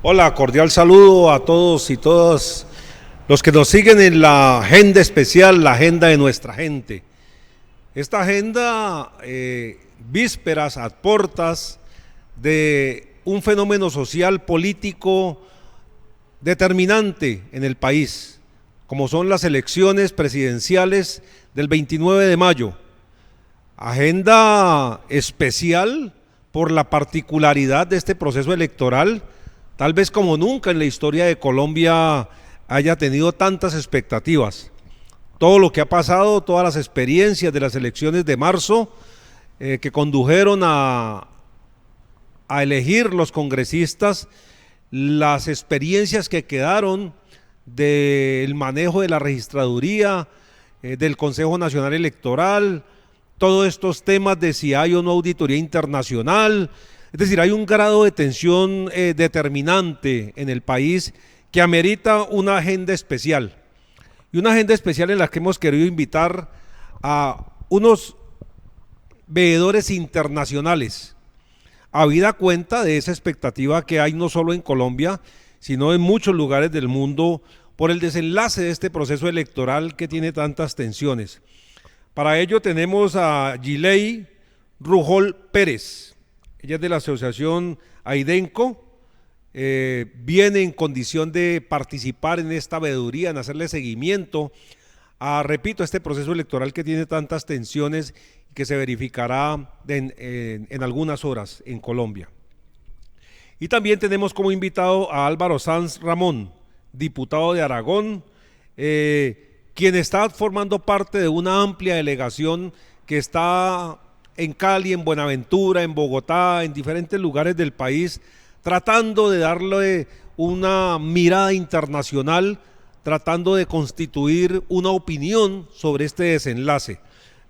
Hola, cordial saludo a todos y todas los que nos siguen en la agenda especial, la agenda de nuestra gente. Esta agenda, vísperas, a portas de un fenómeno social, político determinante en el país, como son las elecciones presidenciales del 29 de mayo. Agenda especial por la particularidad de este proceso electoral, tal vez como nunca en la historia de Colombia haya tenido tantas expectativas. Todo lo que ha pasado, todas las experiencias de las elecciones de marzo que condujeron a elegir los congresistas, las experiencias que quedaron del manejo de la registraduría, del Consejo Nacional Electoral, todos estos temas de si hay o no auditoría internacional. Es decir, hay un grado de tensión determinante en el país que amerita una agenda especial. Y una agenda especial en la que hemos querido invitar a unos veedores internacionales, habida cuenta de esa expectativa que hay no solo en Colombia, sino en muchos lugares del mundo por el desenlace de este proceso electoral que tiene tantas tensiones. Para ello tenemos a Giley Rujol Pérez. Ella es de la asociación Aidenco, viene en condición de participar en esta veeduría, en hacerle seguimiento a, repito, este proceso electoral que tiene tantas tensiones y que se verificará en algunas horas en Colombia. Y también tenemos como invitado a Álvaro Sanz Ramón, diputado de Aragón, quien está formando parte de una amplia delegación que está en Cali, en Buenaventura, en Bogotá, en diferentes lugares del país, tratando de darle una mirada internacional, tratando de constituir una opinión sobre este desenlace.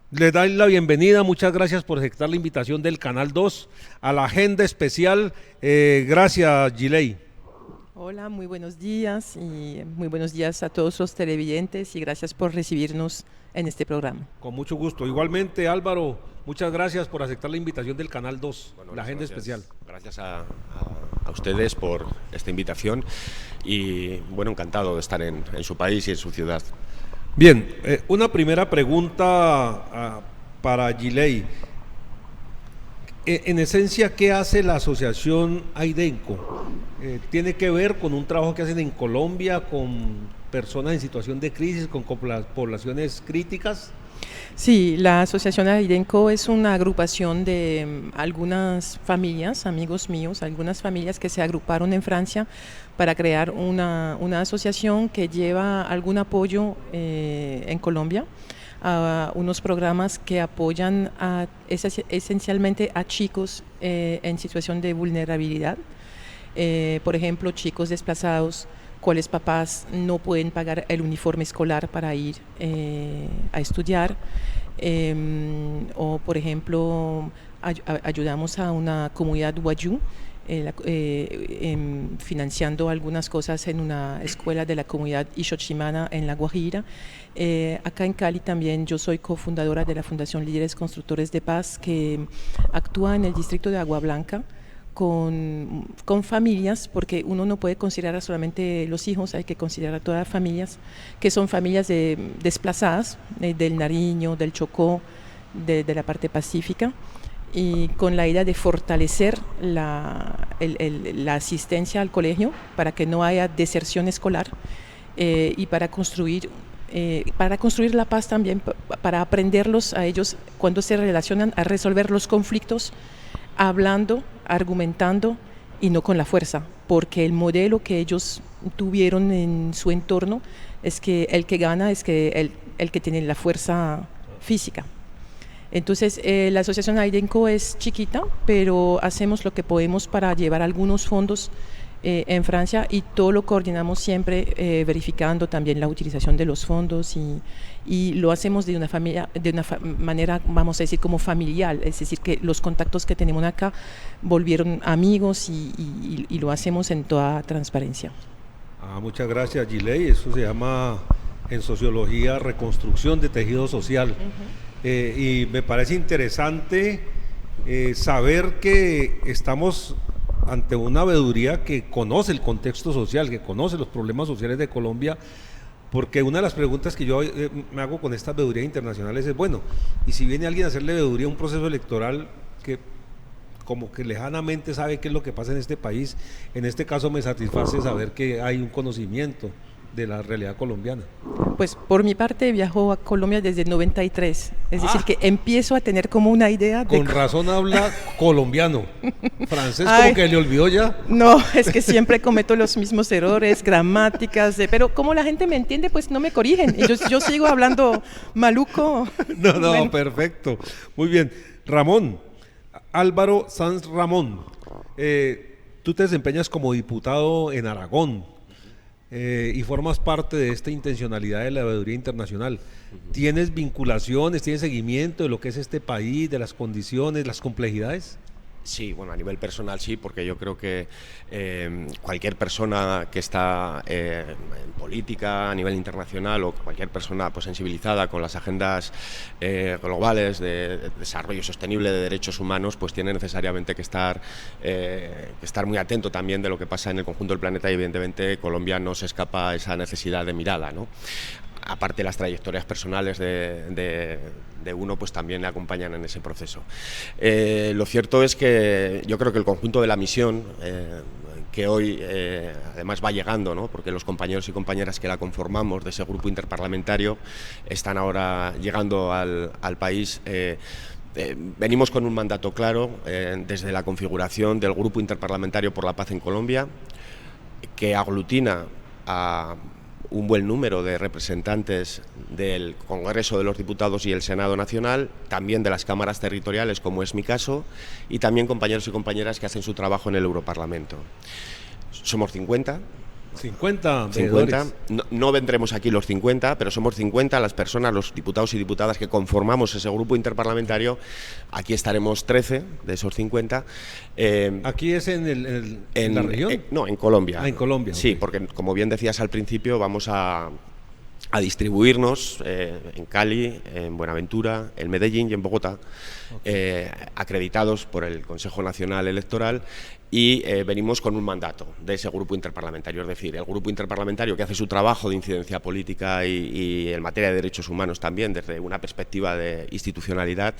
Les doy la bienvenida, muchas gracias por aceptar la invitación del Canal 2 a la agenda especial. Gracias, Giley. Hola, muy buenos días y muy buenos días a todos los televidentes y gracias por recibirnos en este programa. Con mucho gusto. Igualmente, Álvaro, muchas gracias por aceptar la invitación del Canal 2, bueno, la agenda especial. Gracias a ustedes por esta invitación y bueno, encantado de estar en su país y en su ciudad. Bien, una primera pregunta para Giley. En esencia, ¿qué hace la asociación Aidenco? ¿Tiene que ver con un trabajo que hacen en Colombia con personas en situación de crisis, con poblaciones críticas? Sí, la asociación Aidenco es una agrupación de algunas familias, amigos míos, algunas familias que se agruparon en Francia para crear una asociación que lleva algún apoyo en Colombia, a unos programas que apoyan esencialmente a chicos en situación de vulnerabilidad, por ejemplo, chicos desplazados cuáles papás no pueden pagar el uniforme escolar para ir a estudiar, o por ejemplo ayudamos a una comunidad wayuu financiando algunas cosas en una escuela de la comunidad Ixochimana en La Guajira. Acá en Cali también yo soy cofundadora de la Fundación Líderes Constructores de Paz, que actúa en el distrito de Agua Blanca con familias, porque uno no puede considerar solamente los hijos, hay que considerar a todas las familias, que son familias desplazadas del Nariño, del Chocó, de la parte pacífica, y con la idea de fortalecer la asistencia al colegio para que no haya deserción escolar, y para construir la paz también, para aprenderlos a ellos cuando se relacionan a resolver los conflictos hablando, argumentando y no con la fuerza, porque el modelo que ellos tuvieron en su entorno es que el que gana es que el que tiene la fuerza física. Entonces la asociación Aidenco es chiquita, pero hacemos lo que podemos para llevar algunos fondos en Francia, y todo lo coordinamos siempre verificando también la utilización de los fondos, y lo hacemos de una manera, vamos a decir, como familiar, es decir, que los contactos que tenemos acá volvieron amigos, y lo hacemos en toda transparencia. Muchas gracias, Giley. Eso se llama en sociología reconstrucción de tejido social. Y me parece interesante saber que estamos ante una veeduría que conoce el contexto social, que conoce los problemas sociales de Colombia, porque una de las preguntas que yo me hago con estas veedurías internacionales es, bueno, y si viene alguien a hacerle veeduría a un proceso electoral que como que lejanamente sabe qué es lo que pasa en este país, en este caso me satisface saber que hay un conocimiento de la realidad colombiana. Pues por mi parte viajo a Colombia desde el 93, es decir, que empiezo a tener como una idea de... Con razón habla colombiano, francés Ay, como que le olvidó ya. no, es que siempre cometo los mismos errores, gramáticas, pero como la gente me entiende, pues no me corrigen, y yo sigo hablando maluco. No, Bueno. perfecto, muy bien. Ramón, Álvaro Sanz Ramón, tú te desempeñas como diputado en Aragón. Y formas parte de esta intencionalidad de la veeduría internacional. ¿Tienes vinculaciones, tienes seguimiento de lo que es este país, de las condiciones, las complejidades? Sí, bueno, a nivel personal sí, porque yo creo que cualquier persona que está en política a nivel internacional o cualquier persona pues sensibilizada con las agendas globales de desarrollo sostenible de derechos humanos, pues tiene necesariamente que estar muy atento también de lo que pasa en el conjunto del planeta, y evidentemente Colombia no se escapa a esa necesidad de mirada, ¿no? Aparte, las trayectorias personales de uno pues también le acompañan en ese proceso. Lo cierto es que yo creo que el conjunto de la misión que hoy además va llegando, ¿no? Porque los compañeros y compañeras que la conformamos de ese grupo interparlamentario están ahora llegando al país. Venimos con un mandato claro desde la configuración del Grupo Interparlamentario por la Paz en Colombia, que aglutina a un buen número de representantes del Congreso de los Diputados y el Senado Nacional, también de las cámaras territoriales, como es mi caso, y también compañeros y compañeras que hacen su trabajo en el Europarlamento. Somos 50. 50 no vendremos aquí los 50, pero somos 50 las personas, los diputados y diputadas que conformamos ese grupo interparlamentario. Aquí estaremos 13 de esos 50. ¿Aquí es en la región? No, en Colombia. Ah, en Colombia. Sí, okay. Porque como bien decías al principio, vamos a distribuirnos en Cali, en Buenaventura, en Medellín y en Bogotá, acreditados por el Consejo Nacional Electoral, y venimos con un mandato de ese grupo interparlamentario, es decir, el grupo interparlamentario que hace su trabajo de incidencia política y en materia de derechos humanos también desde una perspectiva de institucionalidad,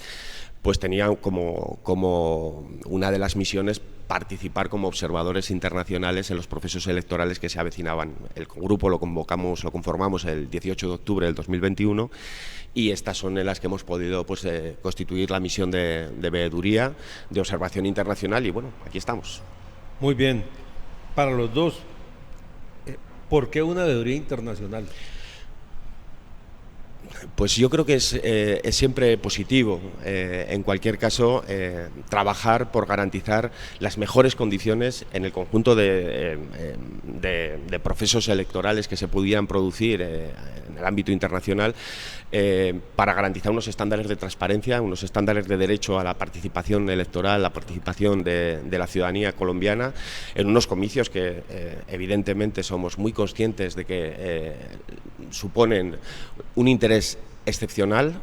pues tenía como una de las misiones participar como observadores internacionales en los procesos electorales que se avecinaban. El grupo lo conformamos el 18 de octubre del 2021, y estas son en las que hemos podido pues, constituir la misión de veeduría, de observación internacional, y bueno, aquí estamos. Muy bien. Para los dos, ¿por qué una veeduría internacional? Pues yo creo que es siempre positivo, en cualquier caso, trabajar por garantizar las mejores condiciones en el conjunto de procesos electorales que se pudieran producir en el ámbito internacional, para garantizar unos estándares de transparencia, unos estándares de derecho a la participación electoral, la participación de la ciudadanía colombiana en unos comicios que evidentemente somos muy conscientes de que suponen un interés excepcional,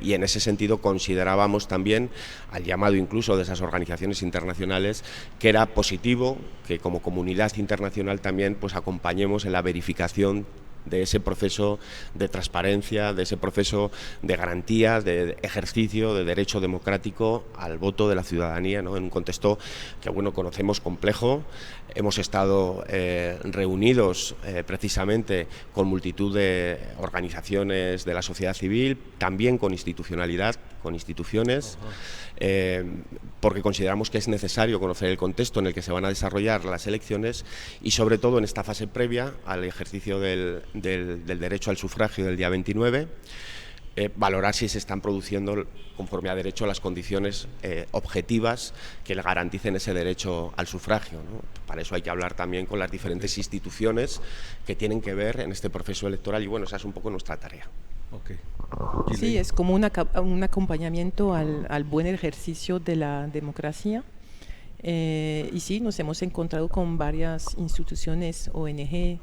y en ese sentido considerábamos también, al llamado incluso de esas organizaciones internacionales, que era positivo que como comunidad internacional también pues acompañemos en la verificación de ese proceso de transparencia, de ese proceso de garantía, de ejercicio de derecho democrático al voto de la ciudadanía, ¿no? En un contexto que bueno, conocemos complejo. Hemos estado reunidos precisamente con multitud de organizaciones de la sociedad civil, también con institucionalidad, con instituciones, porque consideramos que es necesario conocer el contexto en el que se van a desarrollar las elecciones, y sobre todo en esta fase previa al ejercicio del derecho al sufragio del día 29, valorar si se están produciendo conforme a derecho las condiciones objetivas que le garanticen ese derecho al sufragio, ¿no? Para eso hay que hablar también con las diferentes instituciones que tienen que ver en este proceso electoral, y bueno, esa es un poco nuestra tarea. Okay. Sí, es como un acompañamiento al buen ejercicio de la democracia. Y sí, nos hemos encontrado con varias instituciones, ONG,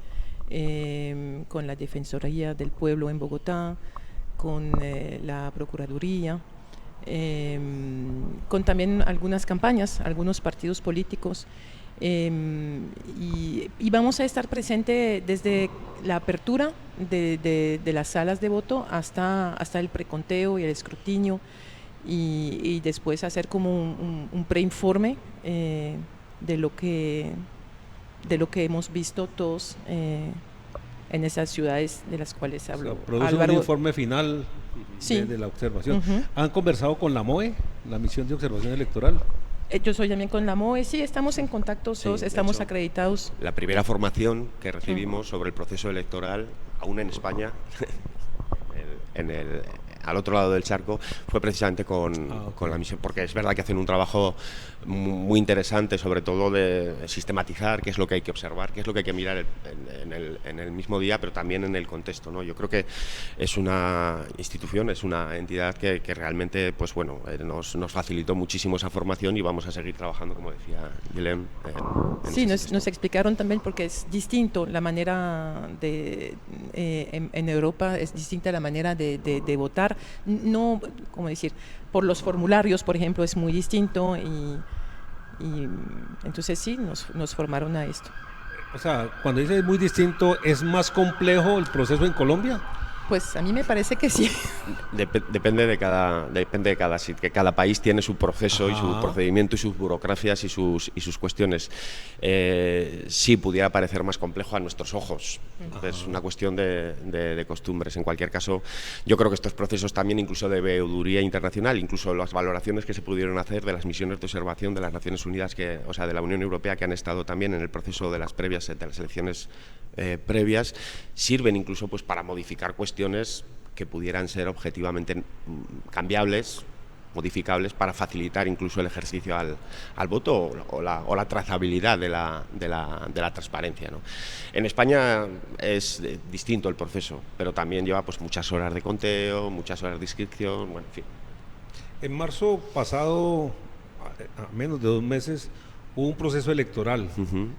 con la Defensoría del Pueblo en Bogotá, con la Procuraduría, con también algunas campañas, algunos partidos políticos. Y vamos a estar presente desde la apertura de las salas de voto hasta el preconteo y el escrutinio, y después hacer como un preinforme de lo que hemos visto todos en esas ciudades de las cuales habló. O sea, produce Álvaro. un informe final Sí. de la observación. Uh-huh. ¿Han conversado con la MOE, la Misión de Observación Electoral? Yo soy también con la MOE, sí, estamos en contacto, Sí, todos de estamos hecho, acreditados. La primera formación que recibimos sobre el proceso electoral, aún en España, al otro lado del charco, fue precisamente con la misión, porque es verdad que hacen un trabajo muy interesante, sobre todo de sistematizar qué es lo que hay que observar, qué es lo que hay que mirar en el mismo día, pero también en el contexto, ¿no? Yo creo que es una institución, es una entidad que realmente, pues bueno, nos facilitó muchísimo esa formación, y vamos a seguir trabajando, como decía Guillem. Sí, nos explicaron también, porque es distinto la manera en Europa es distinta la manera de votar. No, ¿cómo decir? Por los formularios, por ejemplo, es muy distinto, y entonces sí, nos formaron a esto. O sea, cuando dice es muy distinto, ¿es más complejo el proceso en Colombia? Pues a mí me parece que sí. Depende de cada sitio, que cada país tiene su proceso. Ajá. Y su procedimiento y sus burocracias y sus cuestiones. Sí pudiera parecer más complejo a nuestros ojos. Ajá. Es una cuestión de costumbres. En cualquier caso, yo creo que estos procesos también, incluso de veeduría internacional, incluso las valoraciones que se pudieron hacer de las misiones de observación de las Naciones Unidas, o sea, de la Unión Europea, que han estado también en el proceso de las elecciones previas, sirven incluso pues para modificar cuestiones que pudieran ser objetivamente cambiables, modificables, para facilitar incluso el ejercicio al voto o la trazabilidad de la transparencia, ¿no? En España es distinto el proceso, pero también lleva pues muchas horas de conteo, muchas horas de inscripción, bueno, en fin. En marzo pasado, a menos de 2 meses, hubo un proceso electoral. Uh-huh.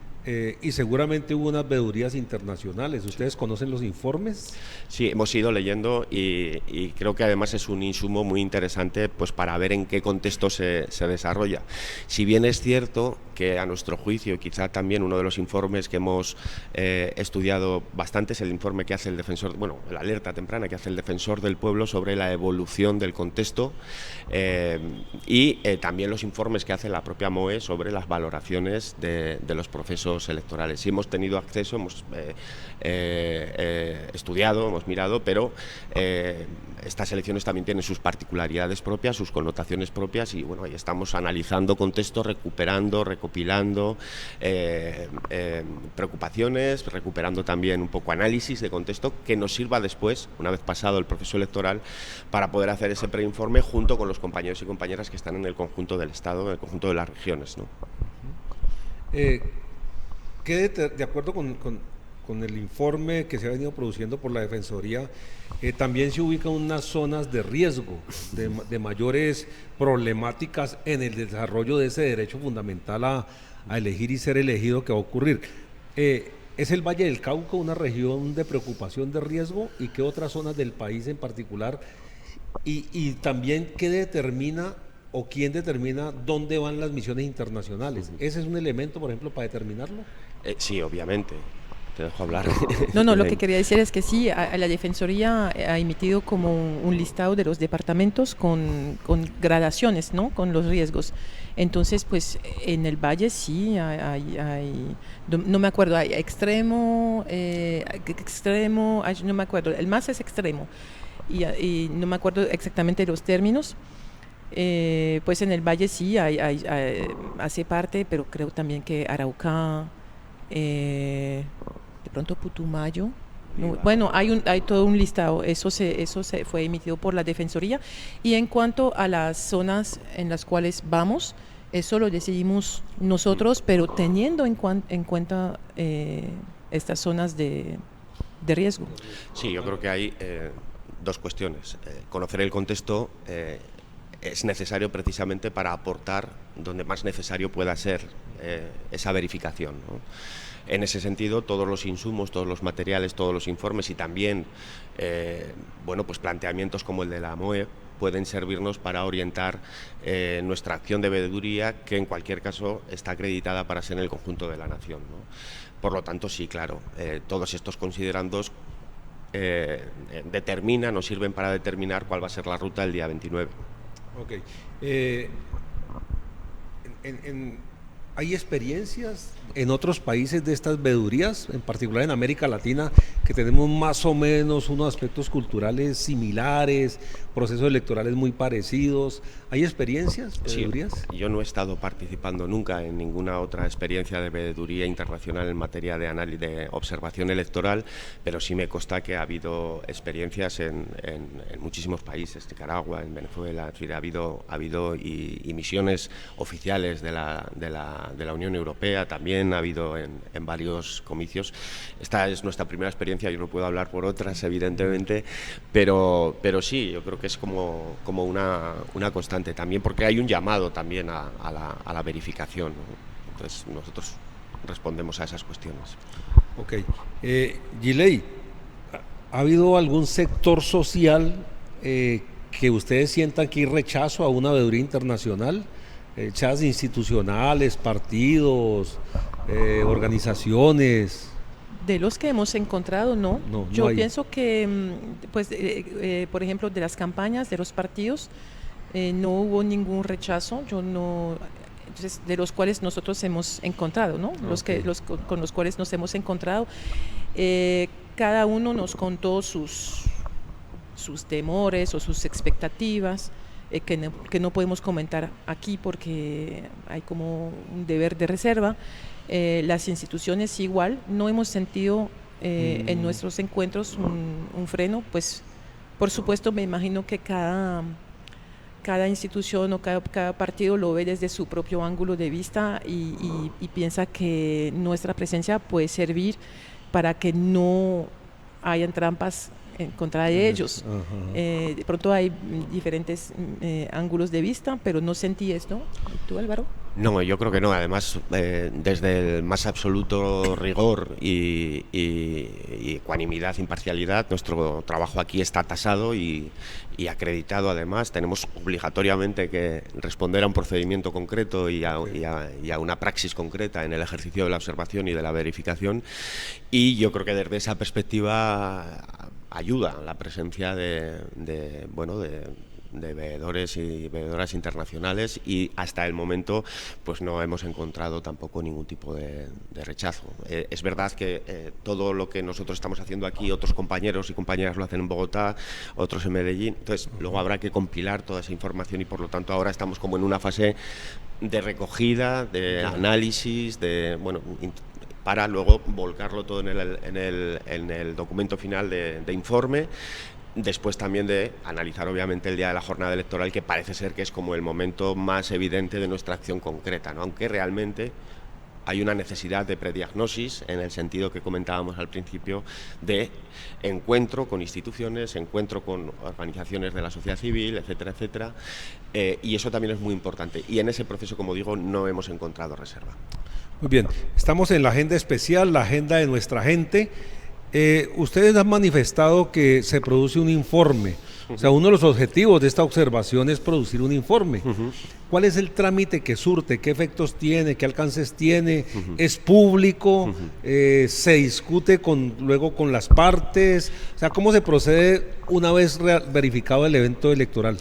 Y seguramente hubo unas veedurías internacionales. ¿Ustedes conocen los informes? Sí, hemos ido leyendo, y creo que además es un insumo muy interesante pues para ver en qué contexto se desarrolla. Si bien es cierto que a nuestro juicio, quizá también uno de los informes que hemos estudiado bastante es el informe que hace el defensor, bueno, la alerta temprana que hace el Defensor del Pueblo sobre la evolución del contexto, y también los informes que hace la propia MOE sobre las valoraciones de los procesos electorales. Sí hemos tenido acceso, hemos estudiado, hemos mirado, pero estas elecciones también tienen sus particularidades propias, sus connotaciones propias, y bueno, ahí estamos analizando contextos, recopilando preocupaciones, recuperando también un poco análisis de contexto que nos sirva después, una vez pasado el proceso electoral, para poder hacer ese preinforme junto con los compañeros y compañeras que están en el conjunto del Estado, en el conjunto de las regiones, ¿no? De acuerdo con el informe que se ha venido produciendo por la Defensoría, también se ubican unas zonas de riesgo, de mayores problemáticas en el desarrollo de ese derecho fundamental a elegir y ser elegido que va a ocurrir. ¿Es el Valle del Cauca una región de preocupación de riesgo? ¿Y qué otras zonas del país en particular? Y también, ¿qué determina o quién determina dónde van las misiones internacionales? ¿Ese es un elemento, por ejemplo, para determinarlo? Sí, obviamente. Te dejo hablar. No, lo que quería decir es que sí, la Defensoría ha emitido como un listado de los departamentos con gradaciones, ¿no? Con los riesgos. Entonces, pues en el Valle sí hay no me acuerdo, hay extremo, no me acuerdo, el más es extremo, y no me acuerdo exactamente los términos. Pues en el Valle sí hace parte, pero creo también que Arauca, de pronto Putumayo, no, bueno, hay todo un listado. Eso se fue emitido por la Defensoría, y en cuanto a las zonas en las cuales vamos, eso lo decidimos nosotros, pero teniendo en cuenta estas zonas de riesgo. Sí, yo creo que hay dos cuestiones. Conocer el contexto es necesario precisamente para aportar donde más necesario pueda ser esa verificación, ¿no? En ese sentido, todos los insumos, todos los materiales, todos los informes, y también bueno, pues planteamientos como el de la MOE, pueden servirnos para orientar nuestra acción de veeduría, que en cualquier caso está acreditada para ser en el conjunto de la nación, ¿no? Por lo tanto, sí, claro, todos estos considerandos determinan o sirven para determinar cuál va a ser la ruta del día 29. Ok. ¿Hay experiencias en otros países de estas veedurías, en particular en América Latina, que tenemos más o menos unos aspectos culturales similares, procesos electorales muy parecidos? ¿Hay experiencias, veedurías? Sí, yo no he estado participando nunca en ninguna otra experiencia de veeduría internacional en materia de análisis, de observación electoral, pero sí me consta que ha habido experiencias en muchísimos países, Nicaragua, en Venezuela, es decir, ha habido y misiones oficiales de la Unión Europea también ha habido en varios comicios. Esta es nuestra primera experiencia, yo no puedo hablar por otras, evidentemente, pero sí, yo creo que es como una constante también, porque hay un llamado también a la verificación, ¿no? Entonces nosotros respondemos a esas cuestiones. Ok. Giley, ¿ha habido algún sector social que ustedes sientan que hay rechazo a una veeduría internacional? Chats institucionales, partidos, organizaciones. De los que hemos encontrado, no. Yo pienso que, pues, por ejemplo, de las campañas de los partidos, no hubo ningún rechazo. Entonces, de los cuales nosotros hemos encontrado, ¿no? Okay. Con los cuales nos hemos encontrado. Cada uno nos contó sus temores o sus expectativas. Que no podemos comentar aquí porque hay como un deber de reserva. Las instituciones igual, no hemos sentido en nuestros encuentros un freno, pues por supuesto me imagino que cada institución o cada partido lo ve desde su propio ángulo de vista y piensa que nuestra presencia puede servir para que no hayan trampas en contra de ellos. De pronto hay diferentes ángulos de vista, pero no sentí esto. ¿Tú, Álvaro? No, yo creo que no. Además, desde el más absoluto rigor y ecuanimidad, imparcialidad, nuestro trabajo aquí está tasado y acreditado. Además, tenemos obligatoriamente que responder a un procedimiento concreto y a una praxis concreta en el ejercicio de la observación y de la verificación. Y yo creo que desde esa perspectiva ayuda la presencia de veedores y veedoras internacionales, y hasta el momento pues no hemos encontrado tampoco ningún tipo de rechazo. Es verdad que todo lo que nosotros estamos haciendo aquí, otros compañeros y compañeras lo hacen en Bogotá, otros en Medellín, entonces luego habrá que compilar toda esa información y por lo tanto ahora estamos como en una fase de recogida, de análisis, para luego volcarlo todo en el documento final de informe, después también de analizar obviamente el día de la jornada electoral, que parece ser que es como el momento más evidente de nuestra acción concreta, ¿no? Aunque realmente hay una necesidad de prediagnosis en el sentido que comentábamos al principio, de encuentro con instituciones, encuentro con organizaciones de la sociedad civil, etcétera, etcétera, y eso también es muy importante, y en ese proceso, como digo, no hemos encontrado reserva. Muy bien, estamos en la agenda especial, la agenda de nuestra gente. Ustedes han manifestado que se produce un informe. O sea, uno de los objetivos de esta observación es producir un informe. ¿Cuál es el trámite que surte? ¿Qué efectos tiene? ¿Qué alcances tiene? ¿Es público? ¿Se discute luego con las partes? O sea, ¿cómo se procede una vez verificado el evento electoral?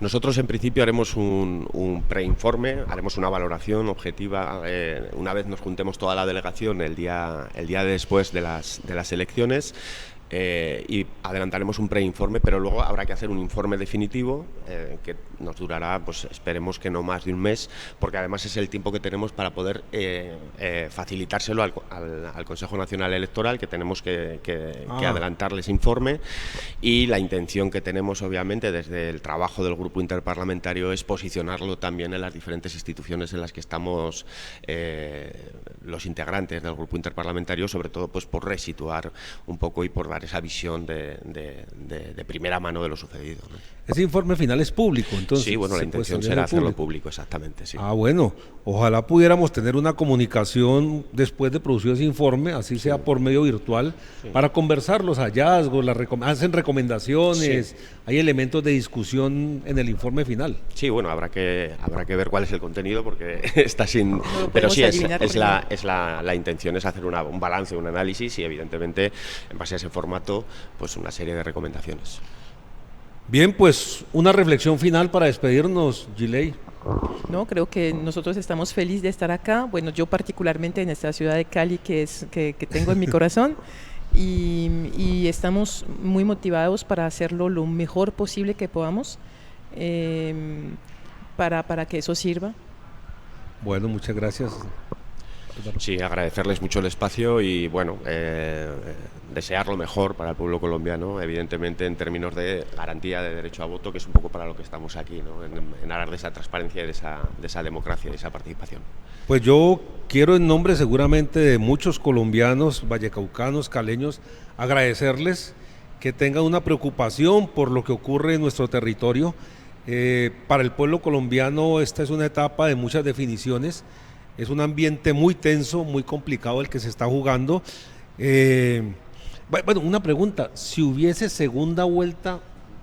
Nosotros en principio haremos un preinforme, haremos una valoración objetiva una vez nos juntemos toda la delegación el día después de las elecciones. Y adelantaremos un preinforme, pero luego habrá que hacer un informe definitivo que nos durará, pues esperemos que no más de un mes, porque además es el tiempo que tenemos para poder facilitárselo al Consejo Nacional Electoral, que tenemos que adelantarles informe, y la intención que tenemos obviamente desde el trabajo del Grupo Interparlamentario es posicionarlo también en las diferentes instituciones en las que estamos los integrantes del Grupo Interparlamentario, sobre todo pues por resituar un poco y por dar dar esa visión de primera mano de lo sucedido, ¿no? Ese informe final es público, entonces. Sí, bueno, la intención será hacerlo público, exactamente, sí. Ah, bueno, ojalá pudiéramos tener una comunicación después de producido ese informe, así sea por medio virtual, para conversar los hallazgos, hacen recomendaciones, hay elementos de discusión en el informe final. Sí, bueno, habrá que ver cuál es el contenido, porque está sin... Pero sí, la intención es hacer un balance, un análisis y evidentemente, en base a ese formato, pues una serie de recomendaciones. Bien, pues una reflexión final para despedirnos, Giley. No, creo que nosotros estamos felices de estar acá. Bueno, yo particularmente en esta ciudad de Cali que tengo en mi corazón y estamos muy motivados para hacerlo lo mejor posible que podamos para que eso sirva. Bueno, muchas gracias. Sí, agradecerles mucho el espacio y bueno, desear lo mejor para el pueblo colombiano, evidentemente en términos de garantía de derecho a voto, que es un poco para lo que estamos aquí, ¿no? En aras de esa transparencia y de esa democracia, de esa participación. Pues yo quiero, en nombre seguramente de muchos colombianos, vallecaucanos, caleños, agradecerles que tengan una preocupación por lo que ocurre en nuestro territorio. Para el pueblo colombiano esta es una etapa de muchas definiciones. Es un ambiente muy tenso, muy complicado el que se está jugando. Bueno, una pregunta, si hubiese segunda vuelta,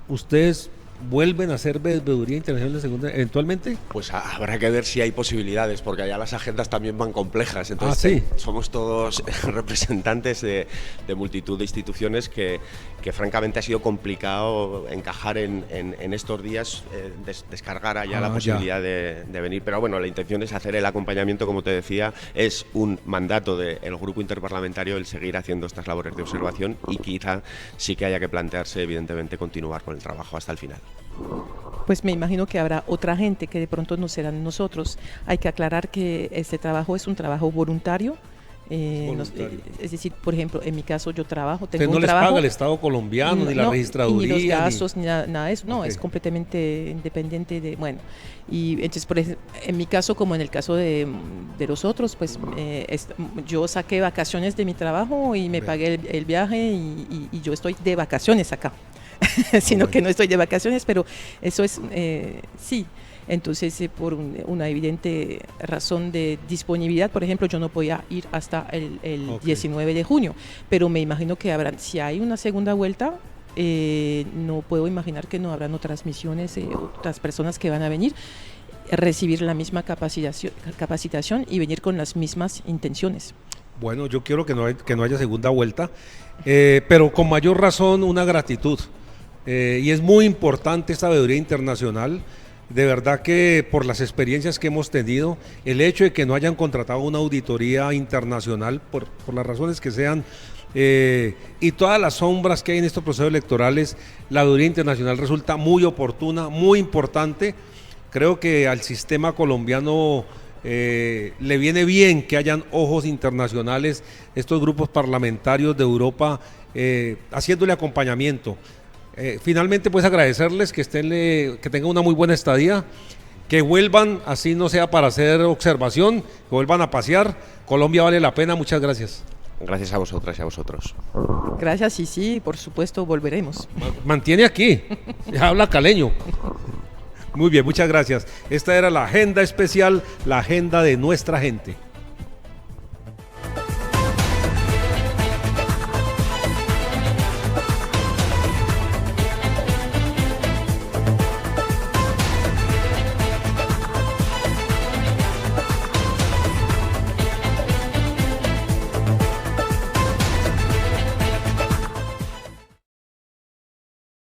¿ustedes vuelven a hacer veeduría internacional de segunda eventualmente? Pues habrá que ver si hay posibilidades, porque allá las agendas también van complejas. Entonces somos todos representantes de multitud de instituciones que francamente ha sido complicado encajar en estos días, descargar allá la posibilidad de venir. Pero bueno, la intención es hacer el acompañamiento, como te decía, es un mandato del grupo interparlamentario el seguir haciendo estas labores de observación y quizá sí que haya que plantearse, evidentemente, continuar con el trabajo hasta el final. Pues me imagino que habrá otra gente que de pronto no serán nosotros. Hay que aclarar que este trabajo es un trabajo voluntario. Es decir, por ejemplo, en mi caso yo trabajo, tengo un trabajo. ¿No les paga el Estado colombiano, ni la registraduría? Ni los gastos, ni nada de eso, no, es completamente independiente de, bueno, y entonces por ejemplo, en mi caso como en el caso de los otros, pues yo saqué vacaciones de mi trabajo y me pagué el viaje y yo estoy de vacaciones acá, sino que no estoy de vacaciones, pero eso es, sí. Entonces, por una evidente razón de disponibilidad, por ejemplo, yo no podía ir hasta el 19 de junio, pero me imagino que habrán, si hay una segunda vuelta, no puedo imaginar que no habrán otras misiones, otras personas que van a venir, recibir la misma capacitación y venir con las mismas intenciones. Bueno, yo quiero que no haya segunda vuelta, pero con mayor razón una gratitud, y es muy importante esta veeduría internacional. De verdad que por las experiencias que hemos tenido, el hecho de que no hayan contratado una auditoría internacional, por las razones que sean, y todas las sombras que hay en estos procesos electorales, la veeduría internacional resulta muy oportuna, muy importante. Creo que al sistema colombiano le viene bien que hayan ojos internacionales, estos grupos parlamentarios de Europa haciéndole acompañamiento. Finalmente, pues agradecerles que tengan una muy buena estadía, que vuelvan, así no sea para hacer observación, que vuelvan a pasear. Colombia vale la pena, muchas gracias. Gracias a vosotras y a vosotros. Gracias, y sí, por supuesto, volveremos. Mantiene aquí, habla caleño. Muy bien, muchas gracias. Esta era la agenda especial, la agenda de nuestra gente.